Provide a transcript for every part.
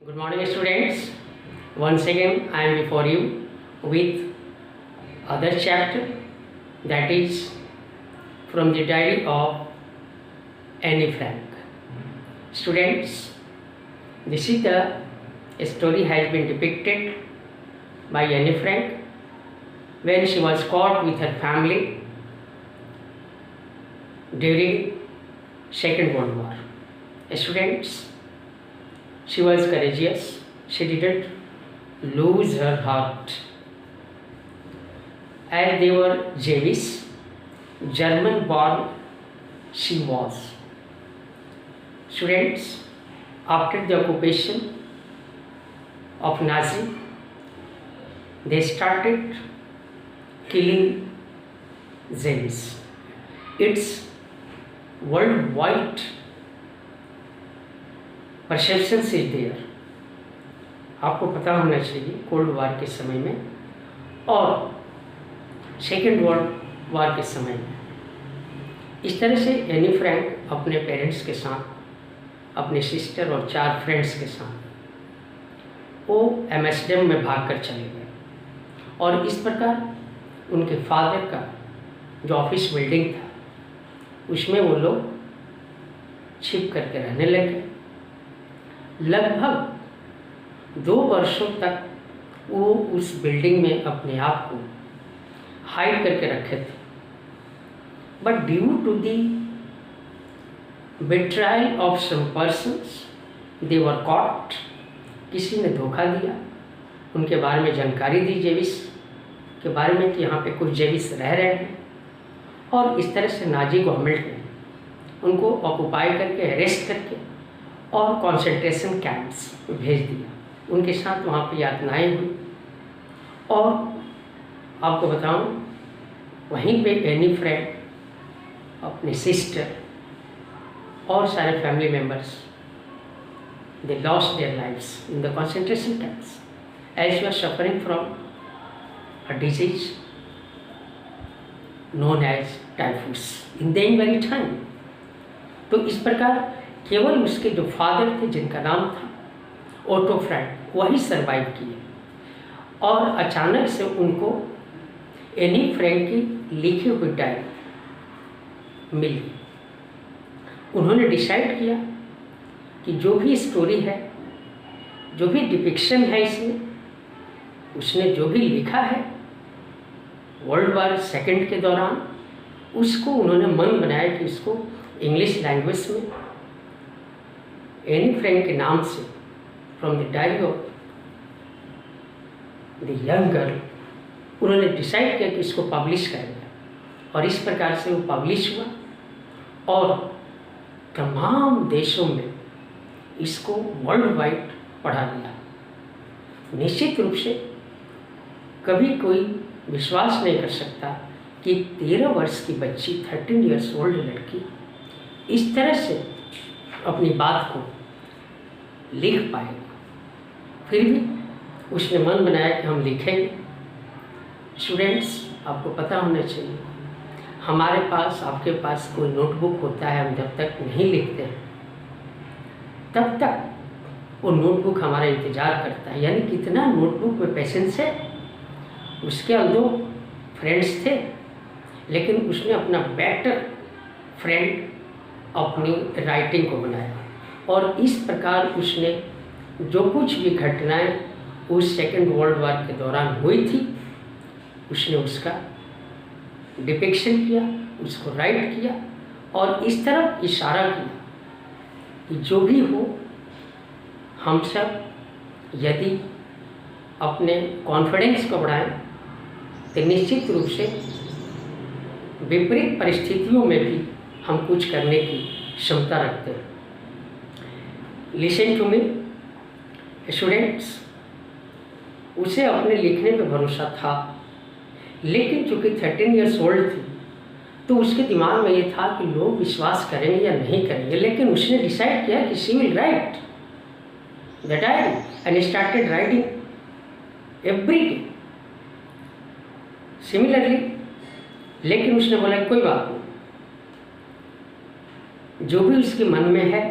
Good morning, students. Once again, I am before you with other chapter, that is from the diary of Anne Frank. Students, this is the story has been depicted by Anne Frank when she was caught with her family during Second World War. Students, she was courageous. She didn't lose her heart. As they were Jewish, German born she was. Students, after the occupation of Nazi, they started killing Jews. It's worldwide perception is there. आपको पता होना चाहिए cold war के समय में और second world war के समय में इस तरह से एनी फ्रैंक अपने पेरेंट्स के साथ, अपने सिस्टर और 4 फ्रेंड्स के साथ वो एम्स्टर्डम में भागकर चले गए और इस प्रकार उनके फादर का जो ऑफिस बिल्डिंग था उसमें वो लोग छिप करके रहने लगे. लगभग 2 वर्षों तक वो उस बिल्डिंग में अपने आप को हाइड करके रखे थे. But due to the betrayal of some persons they were caught. किसी ने धोखा दिया, उनके बारे में जानकारी दी जेविस के बारे में कि यहाँ पे कुछ जेविस रह रहे हैं और इस तरह से नाजी गवर्नमेंट ने उनको ऑक्युपाई करके अरेस्ट करके और कॉन्सेंट्रेशन कैंप्स भेज दिया. उनके साथ वहाँ पे यातनाएं हुई और आपको बताऊं वहीं पे एनी फ्रैंक अपने सिस्टर और सारे family members they lost their lives in the concentration camps as you are suffering from a disease known as typhus in then very time. तो इस प्रकार केवल उसके जो फादर थे जिनका नाम था ओटो फ्रैंक वही सरवाइव किए और अचानक से उनको एनी फ्रैंक की लिखी हुई डायरी मिली. उन्होंने डिसाइड किया कि जो भी स्टोरी है, जो भी डिपिक्शन है इसमें, उसने जो भी लिखा है वर्ल्ड वार सेकेंड के दौरान, उसको उन्होंने मन बनाया कि उसको इंग्लिश लैंग्वेज में एनी फ्रैंक के नाम से from the diary of the young girl उन्होंने डिसाइड किया कि इसको पब्लिश करेंगे और इस प्रकार से वो पब्लिश हुआ और तमाम देशों में इसको वर्ल्ड वाइड पढ़ा गया. निश्चित रूप से कभी कोई विश्वास नहीं कर सकता कि 13 वर्ष की बच्ची 13 इयर्स ओल्ड लड़की इस तरह से अपनी बात को लिख पाएगा. फिर भी उसने मन बनाया कि हम लिखेंगे. स्टूडेंट्स, आपको पता होना चाहिए हमारे पास, आपके पास कोई नोटबुक होता है, हम जब तक नहीं लिखते हैं तब तक वो नोटबुक हमारा इंतज़ार करता है. यानी कितना नोटबुक में पेशेंस है. उसके 2 फ्रेंड्स थे लेकिन उसने अपना बेटर फ्रेंड अपनी राइटिंग को बनाया और इस प्रकार उसने जो कुछ भी घटनाएं उस सेकेंड वर्ल्ड वार के दौरान हुई थी उसने उसका डिपिक्शन किया, उसको राइट किया और इस तरह इशारा किया कि जो भी हो हम सब यदि अपने कॉन्फिडेंस को बढ़ाएं तो निश्चित रूप से विपरीत परिस्थितियों में भी हम कुछ करने की क्षमता रखते हैं. लिसन टू मी स्टूडेंट्स, उसे अपने लिखने पे भरोसा था लेकिन चूँकि 13 इयर्स ओल्ड थी तो उसके दिमाग में ये था कि लोग विश्वास करेंगे या नहीं करेंगे. लेकिन उसने डिसाइड किया कि she will write the diary and started writing every day similarly. लेकिन उसने बोला कोई बात नहीं, जो भी उसके मन में है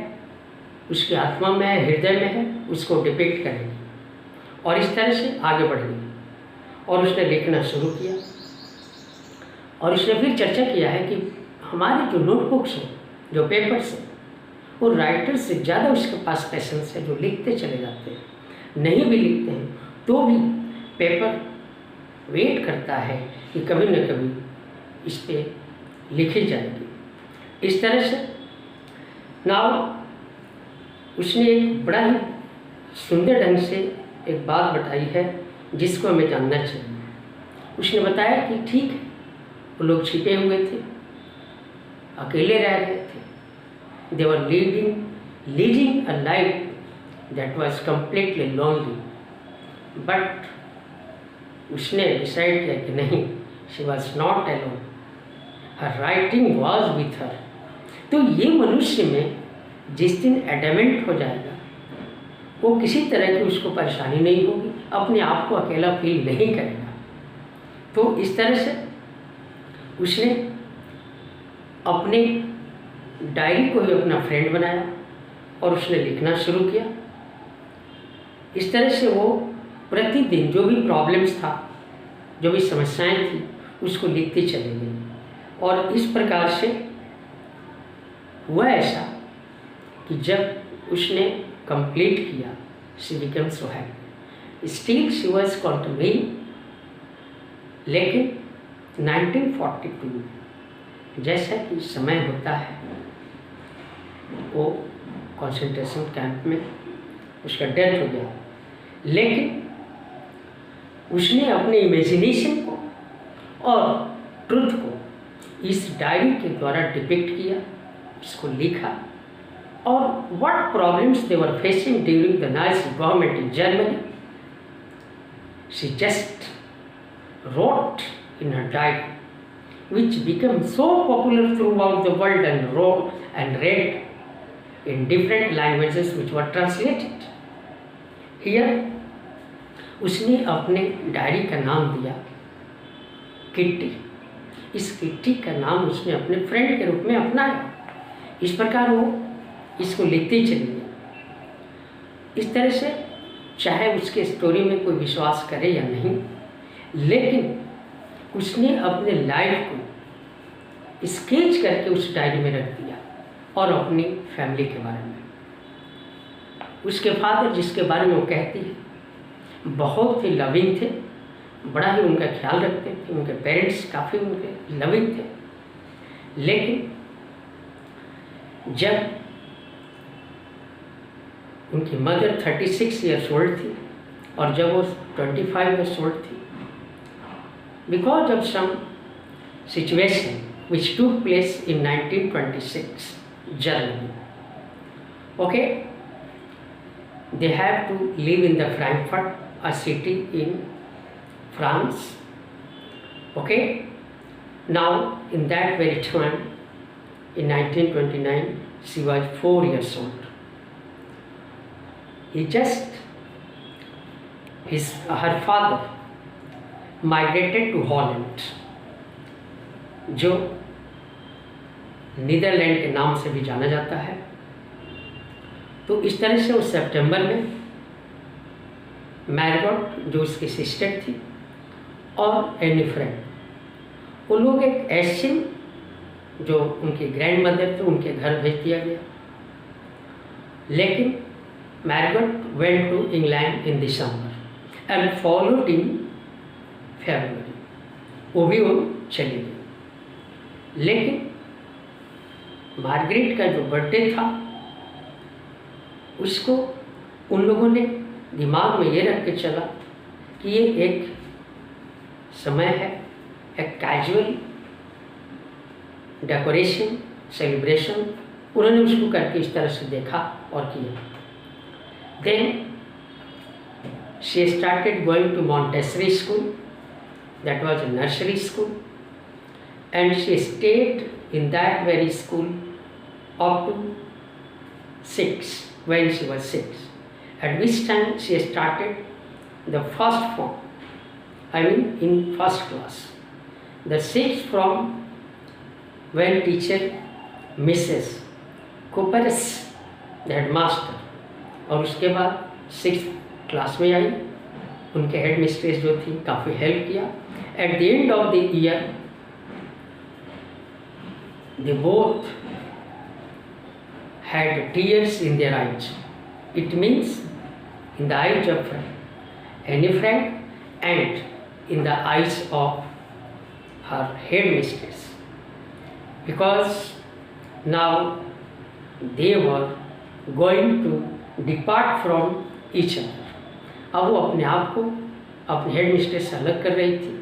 उसकी आत्मा में है, हृदय में है, उसको डिपिक्ट करेगी। और इस तरह से आगे बढ़ गई और उसने लिखना शुरू किया। और उसने फिर चर्चा किया है कि हमारे जो नोटबुक्स हैं, जो पेपर्स हैं, वो राइटर से ज़्यादा उसके पास पेशेंस है, जो लिखते चले जाते हैं। नहीं भी लिखते हैं तो भी पेपर वेट करता है कि कभी न कभी इस पे लिखी जाएगी। इस तरह से नाउ उसने एक बड़ा ही सुंदर ढंग से एक बात बताई है जिसको हमें जानना चाहिए। उसने बताया कि ठीक है, वो लोग छिपे हुए थे, अकेले रह रहे थे, they were leading a life that was completely lonely, but उसने डिसाइड किया कि नहीं, she was not alone, her writing was with her. तो ये मनुष्य में जिस दिन एडमेंट हो जाएगा, वो किसी तरह की उसको परेशानी नहीं होगी, अपने आप को अकेला फील नहीं करेगा। तो इस तरह से उसने अपने डायरी को ही अपना फ्रेंड बनाया और उसने लिखना शुरू किया। इस तरह से वो प्रतिदिन जो भी प्रॉब्लम्स था, जो भी समस्याएं थी, उसको लिखती चली गई। और इस प्रकार से हुआ ऐसा कि जब उसने कंप्लीट किया, she become so happy. Still she was continuing, लेकिन 1942 में जैसा कि समय होता है, वो कंसंट्रेशन कैंप में उसका डेथ हो गया। लेकिन उसने अपने इमेजिनेशन को और ट्रुथ को इस डायरी के द्वारा डिपिक्ट किया, इसको लिखा। और what problems they were facing during the Nazi government in Germany, she just wrote in her diary, which became so popular throughout the world and read in different languages which were translated. Here, उसने अपने diary का नाम दिया kitty. इस kitty का नाम उसने अपने फ्रेंड के रूप में अपनाया। इस प्रकार वो इसको लिखती चली गई। इस तरह से चाहे उसके स्टोरी में कोई विश्वास करे या नहीं, लेकिन उसने अपने लाइफ को स्केच करके उस डायरी में रख दिया और अपनी फैमिली के बारे में। उसके फादर, जिसके बारे में वो कहती है, बहुत ही लविंग थे, बड़ा ही उनका ख्याल रखते थे। उनके पेरेंट्स काफ़ी उनके लविंग थे। लेकिन जब उनकी मदर 36 ईयर्स ओल्ड थी और जब वो 25 ईयर्स ओल्ड थी, because of some situation which took place in 1926 Germany, okay, they have to live in the Frankfurt, a city in France. Okay, now in that very time, in 1929, she was 4 years old. Her father migrated to Holland, जो Netherlands के नाम से भी जाना जाता है। तो इस तरह से उस सितंबर में मैरगॉट, जो उसकी सिस्टर थी, और एनी फ्रेंड, वो लोग एक एशियन, जो उनकी ग्रैंड मदर थे, उनके घर भेज दिया गया। लेकिन Margot went to England in December and followed in February, वो भी वो चली गई। लेकिन मार्गरेट का जो बर्थडे था, उसको उन लोगों ने दिमाग में ये रख के चला कि ये एक समय है, एक कैजुअल डेकोरेशन, सेलिब्रेशन, उन्होंने उसको करके इस तरह से देखा और किया। Then she started going to Montessori school, that was a nursery school, and she stayed in that very school up to 6, when she was 6, at which time she started the first form, I mean in first class. The 6th from when teacher Mrs. Cooper's the headmaster, और उसके बाद 6th class में आई। उनके head mistress जो थी काफ़ी help किया। At the end of the year they both had tears in their eyes. It means in the eyes of Anne Frank and in the eyes of her headmistress, because now they were going to depart from each other. अब वो अपने आप को अपने headmistress से अलग कर रही थी।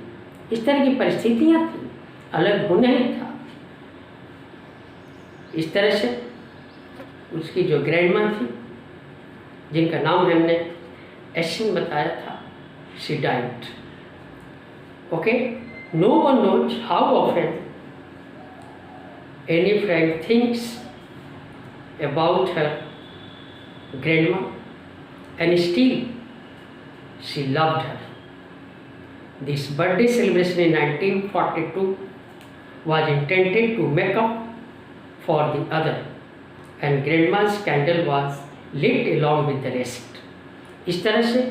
इस तरह की परिस्थितियाँ थी, अलग होना ही था। इस तरह से उसकी जो ग्रैंड माँ थी, जिनका नाम हमने एशन बताया था, she died. Okay, no one knows how often any friend thinks about her grandma, and still she loved her. This birthday celebration in 1942 was intended to make up for the other, and grandma's candle was lit along with the rest. इस तरह से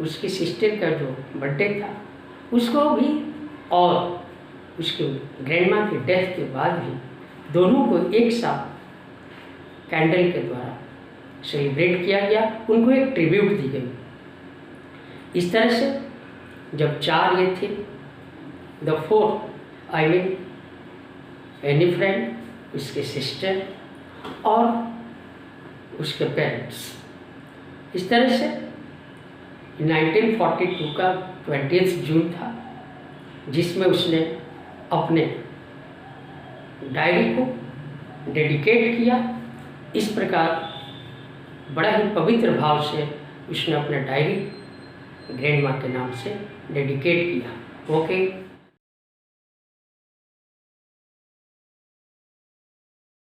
उसकी sister का जो birthday था उसको भी और उसके ग्रैंडमा की डेथ के बाद भी दोनों को एक साथ कैंडल के द्वारा सेलिब्रेट किया गया, उनको एक ट्रिब्यूट दी गई। इस तरह से जब 4 ये थे, the 4 I mean any friend, उसके सिस्टर और उसके पेरेंट्स। इस तरह से 1942 का 20 जून था, जिसमें उसने अपने डायरी को डेडिकेट किया। इस प्रकार बड़ा ही पवित्र भाव से उसने अपना डायरी ग्रैंडमा के नाम से डेडिकेट किया। ओके।